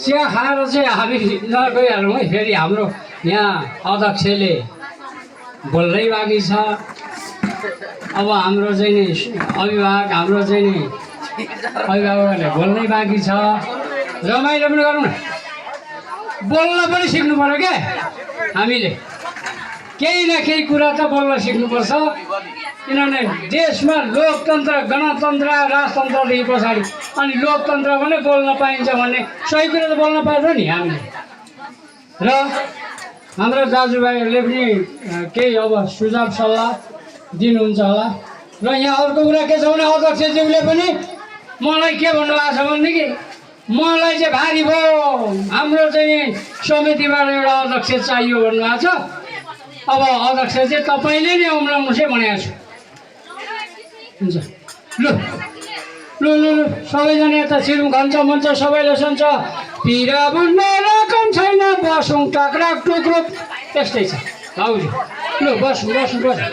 चिया खाएर चाहिँ हामी गइहालौँ है। फेरि हाम्रो यहाँ अध्यक्षले बोल्दै बाँकी छ। अब हाम्रो चाहिँ नि अभिभावक हाम्रो चाहिँ नि अभिभावकहरूले बोल्नै बाँकी छ। रमाइलो पनि गरौँ न, बोल्न पनि सिक्नु पर्यो क्या। हामीले केही न केही कुरा त बोल्न सिक्नुपर्छ, किनभने देशमा लोकतन्त्र गणतन्त्र राजतन्त्रदेखि पछाडि अनि लोकतन्त्र पनि बोल्न पाइन्छ भन्ने सही कुरा त बोल्न पाउँछ नि हामीले। र हाम्रो दाजुभाइहरूले पनि केही अब सुझाव सल्लाह दिनुहुन्छ होला। र यहाँ अर्को कुरा के छ भने अध्यक्षज्यूले पनि मलाई के भन्नुभएको छ भनेदेखि मलाई चाहिँ भारी भयो, हाम्रो चाहिँ समितिबाट एउटा अध्यक्ष चाहियो भन्नुभएको छ। अब अध्यक्ष चाहिँ तपाईँले नै उम्राउनु चाहिँ भनेको छु। हुन्छ लु लु लु लु सबैजना यता छिरौँ, खान्छ मन्छ सबैले सुन्छ। पिरा बुझ्न रकम छैन बसौँ टक्राक टुक्रुक, त्यस्तै छ भाउजू। लु बसौँ बसौँ बसौँ।